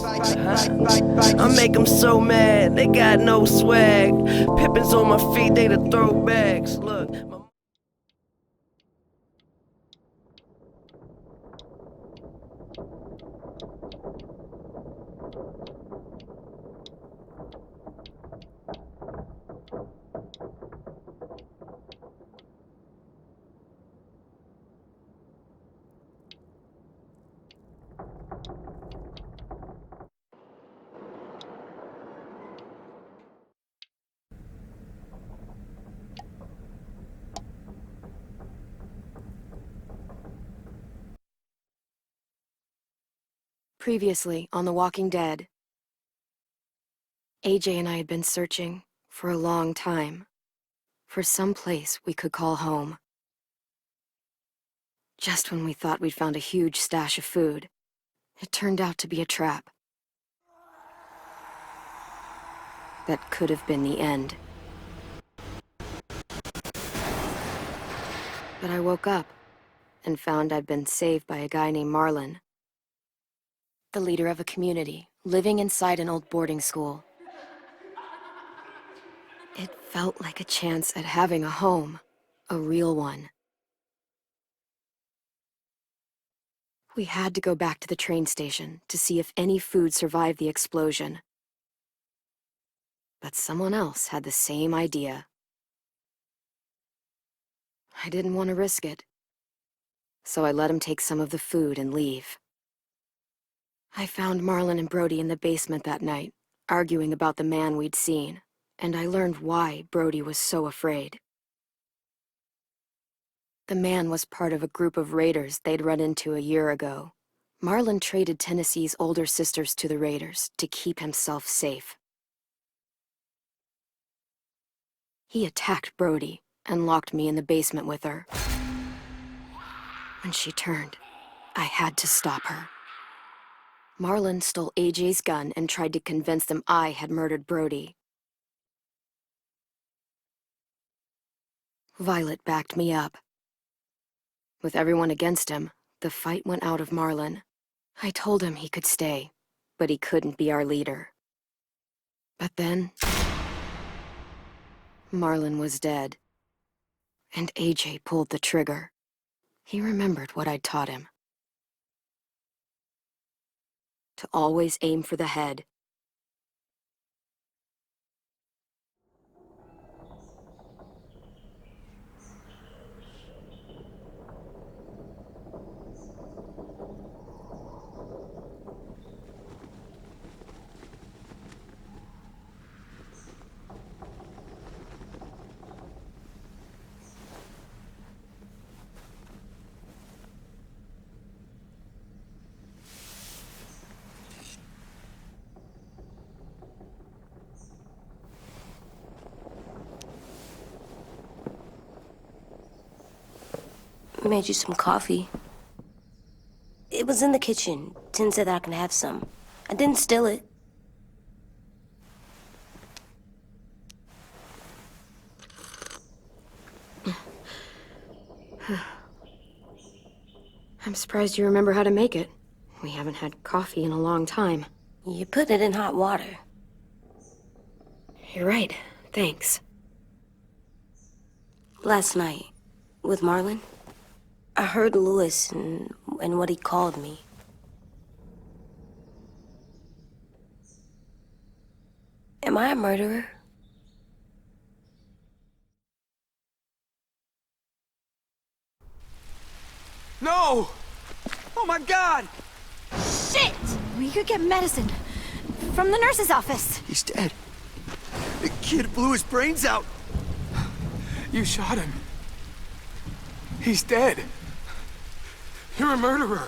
I make them so mad, they got no swag. Pippins on my feet, they the throwbacks. Look. Previously on The Walking Dead, AJ and I had been searching for a long time for some place we could call home. Just when we thought we'd found a huge stash of food, it turned out to be a trap. That could have been the end. But I woke up and found I'd been saved by a guy named Marlon, the leader of a community living inside an old boarding school. It felt like a chance at having a home, a real one. We had to go back to the train station to see if any food survived the explosion. But someone else had the same idea. I didn't want to risk it, so I let him take some of the food and leave. I found Marlon and Brody in the basement that night, arguing about the man we'd seen, and I learned why Brody was so afraid. The man was part of a group of raiders they'd run into a year ago. Marlon traded Tennessee's older sisters to the raiders to keep himself safe. He attacked Brody and locked me in the basement with her. When she turned, I had to stop her. Marlon stole AJ's gun and tried to convince them I had murdered Brody. Violet backed me up. With everyone against him, the fight went out of Marlon. I told him he could stay, but he couldn't be our leader. But then, Marlon was dead, and AJ pulled the trigger. He remembered what I'd taught him. To always aim for the head. Made you some coffee. It was in the kitchen. Tin said that I can have some. I didn't steal it. I'm surprised you remember how to make it. We haven't had coffee in a long time. You put it in hot water. You're right. Thanks. Last night, with Marlon, I heard Lewis and what he called me. Am I a murderer? No! Oh my God! Shit! We could get medicine from the nurse's office. He's dead. The kid blew his brains out. You shot him. He's dead. You're a murderer.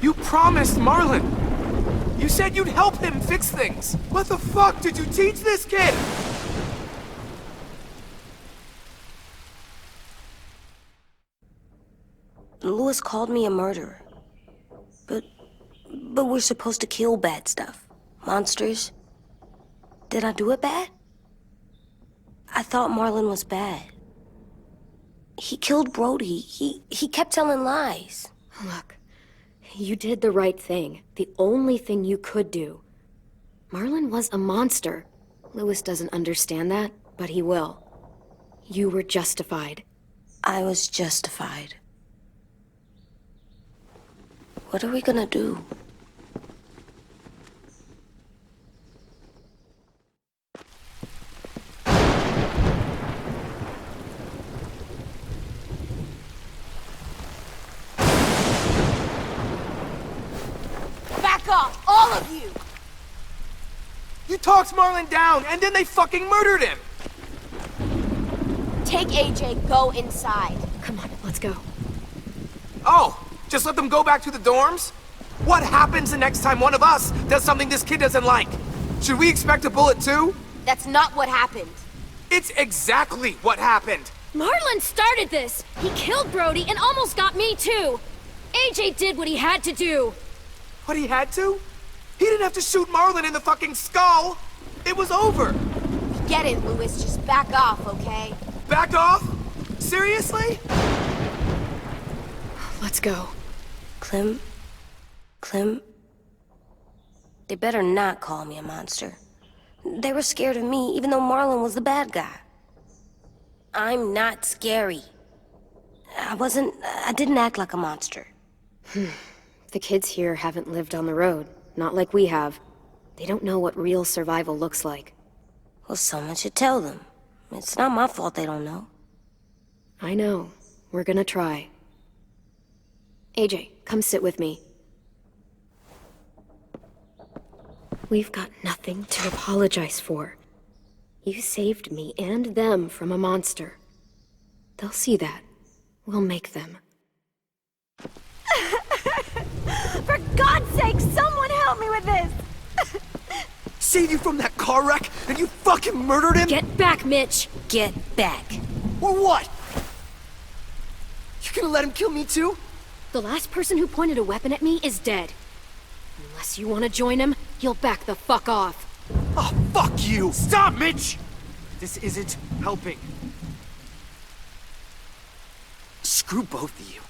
You promised Marlon! You said you'd help him fix things! What the fuck did you teach this kid? Lewis called me a murderer. But we're supposed to kill bad stuff. Monsters. Did I do it bad? I thought Marlon was bad. He killed Brody. He kept telling lies. Look, you did the right thing. The only thing you could do. Marlon was a monster. Lewis doesn't understand that, but he will. You were justified. I was justified. What are we gonna do? Back off, all of you! You talked Marlon down, and then they fucking murdered him! Take AJ, go inside. Come on, let's go. Oh, just let them go back to the dorms? What happens the next time one of us does something this kid doesn't like? Should we expect a bullet too? That's not what happened. It's exactly what happened! Marlon started this! He killed Brody and almost got me too! AJ did what he had to do! What, he had to? He didn't have to shoot Marlon in the fucking skull! It was over! We get it, Lewis. Just back off, okay? Back off? Seriously? Let's go. Clem? They better not call me a monster. They were scared of me, even though Marlon was the bad guy. I'm not scary. I didn't act like a monster. The kids here haven't lived on the road, not like we have. They don't know what real survival looks like. Well, someone should tell them. It's not my fault they don't know. I know. We're gonna try. AJ, come sit with me. We've got nothing to apologize for. You saved me and them from a monster. They'll see that. We'll make them. For God's sake, someone help me with this! Save you from that car wreck, and you fucking murdered him? Get back, Mitch! Get back. Or what? You gonna let him kill me too? The last person who pointed a weapon at me is dead. Unless you want to join him, you'll back the fuck off. Oh, fuck you! Stop, Mitch! This isn't helping. Screw both of you.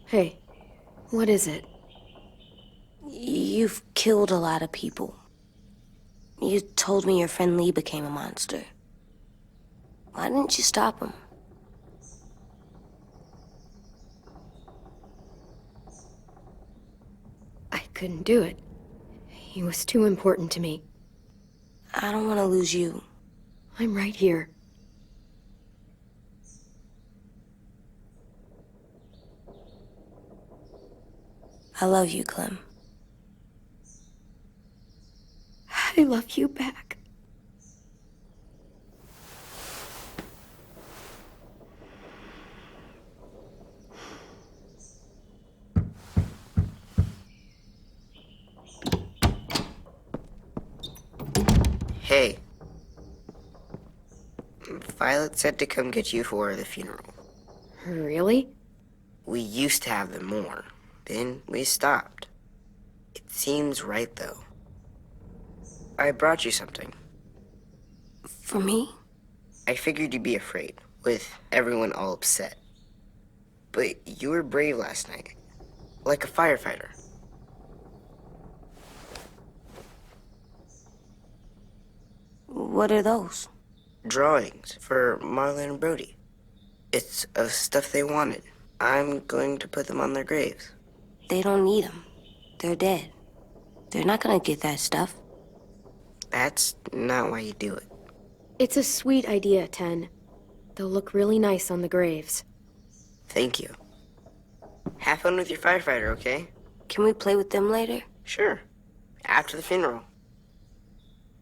Hey, what is it? You've killed a lot of people. You told me your friend Lee became a monster. Why didn't you stop him? I couldn't do it. He was too important to me. I don't want to lose you. I'm right here. I love you, Clem. I love you back. Hey. Violet said to come get you for the funeral. Really? We used to have them more. Then we stopped. It seems right, though. I brought you something. For me? I figured you'd be afraid, with everyone all upset. But you were brave last night. Like a firefighter. What are those? Drawings for Marlon and Brody. It's of stuff they wanted. I'm going to put them on their graves. They don't need them. They're dead. They're not gonna get that stuff. That's not why you do it. It's a sweet idea, Ten. They'll look really nice on the graves. Thank you. Have fun with your firefighter, okay? Can we play with them later? Sure. After the funeral.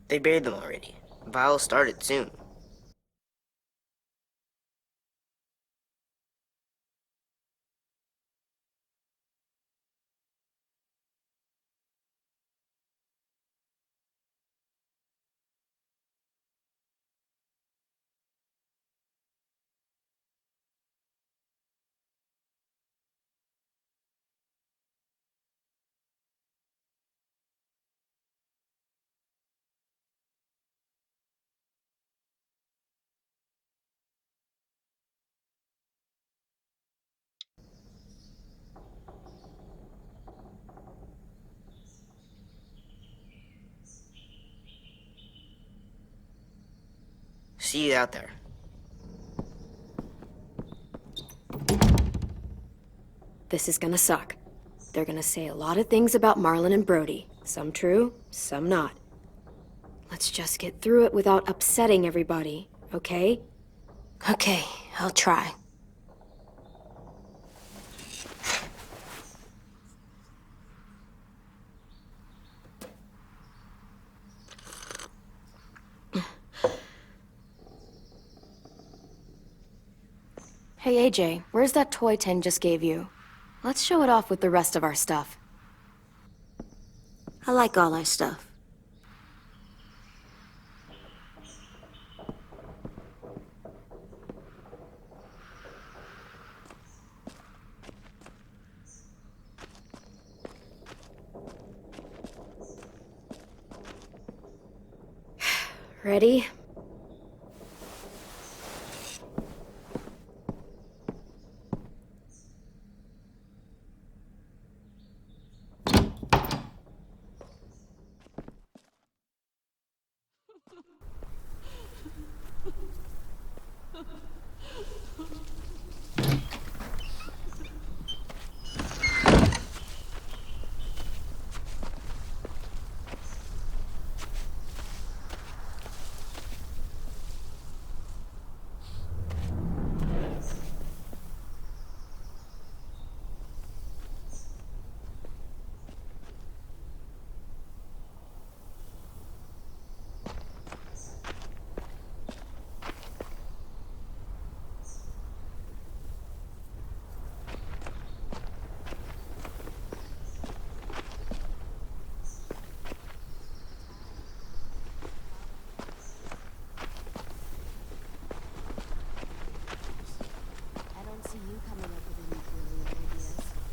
They buried them already. Vile started soon. see you out there. This is gonna suck. They're gonna say a lot of things about Marlon and Brody. Some true, some not. Let's just get through it without upsetting everybody, okay? Okay, I'll try. Hey AJ, where's that toy Ten just gave you? Let's show it off with the rest of our stuff. I like all our stuff. Ready?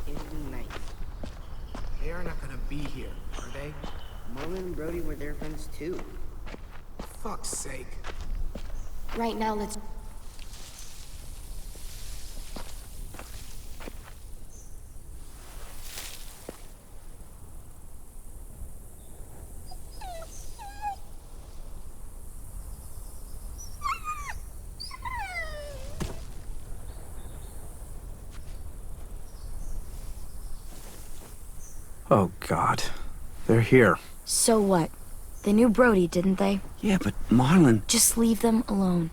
It would be nice. They are not gonna be here, are they? Marlon and Brody were their friends too. Fuck's sake. Right now, let's... Oh, God. They're here. So what? They knew Brody, didn't they? Yeah, but Marlon... Just leave them alone.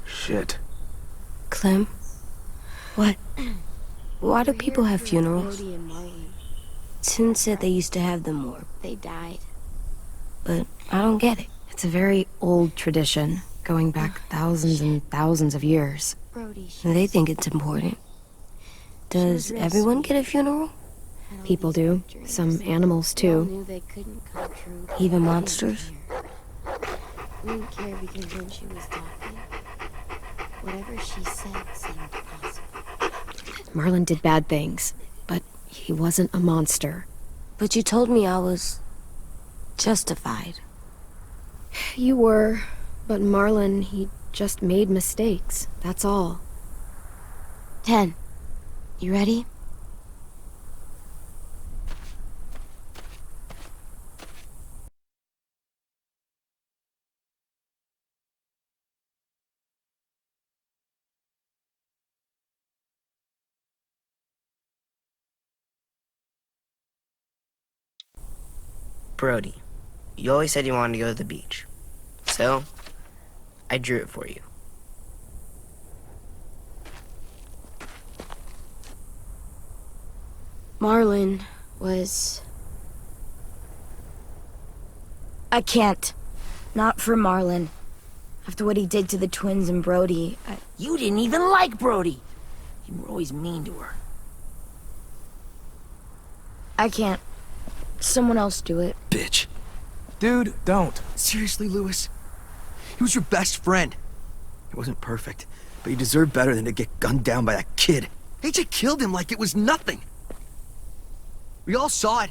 Shit. Clem? What? Why do people have funerals? Brody and Marlon. Tin said they used to have them more. They died. But I don't get it. It's a very old tradition, going back thousands and thousands of years. Brody. They think it's important. Does everyone get a funeral? People do. Some animals too. Knew they couldn't come true. Even monsters? We didn't care because when she was talking, whatever she said seemed possible. Marlon did bad things, but he wasn't a monster. But you told me I was... justified. You were, but Marlon, he just made mistakes, that's all. 10. You ready? Brody, you always said you wanted to go to the beach. So, I drew it for you. Marlon was... I can't. Not for Marlon. After what he did to the twins and Brody, You didn't even like Brody. You were always mean to her. I can't. Someone else do it. Bitch. Dude, don't. Seriously, Lewis? He was your best friend. He wasn't perfect, but he deserved better than to get gunned down by that kid. AJ killed him like it was nothing. We all saw it,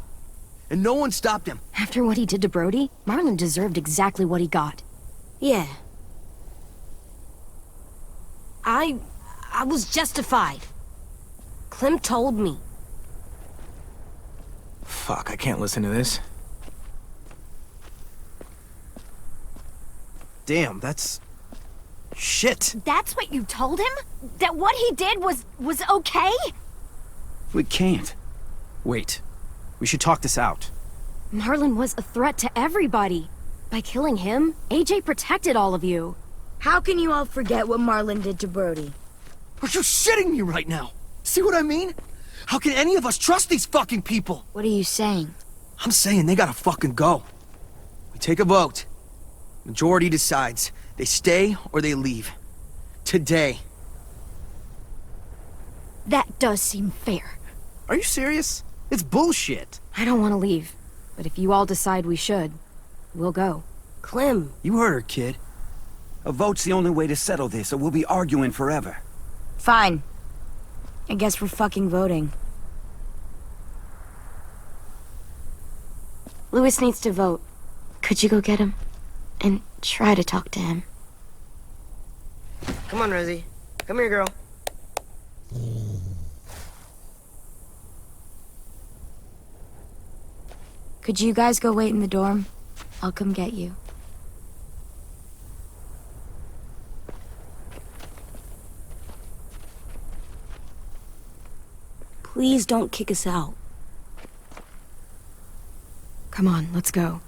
and no one stopped him. After what he did to Brody, Marlon deserved exactly what he got. Yeah. I was justified. Clem told me. Fuck, I can't listen to this. Damn, that's... shit. That's what you told him? That what he did was okay? We can't. Wait. We should talk this out. Marlon was a threat to everybody. By killing him, AJ protected all of you. How can you all forget what Marlon did to Brody? Are you shitting me right now? See what I mean? How can any of us trust these fucking people? What are you saying? I'm saying they gotta fucking go. We take a vote. Majority decides. They stay or they leave. Today. That does seem fair. Are you serious? It's bullshit. I don't want to leave, but if you all decide we should, we'll go. Clem, You heard her, kid. A vote's the only way to settle this, or we'll be arguing forever. Fine. I guess we're fucking voting. Louis needs to vote. Could you go get him? And try to talk to him. Come on, Rosie. Come here, girl. Could you guys go wait in the dorm? I'll come get you. please don't kick us out. Come on, let's go.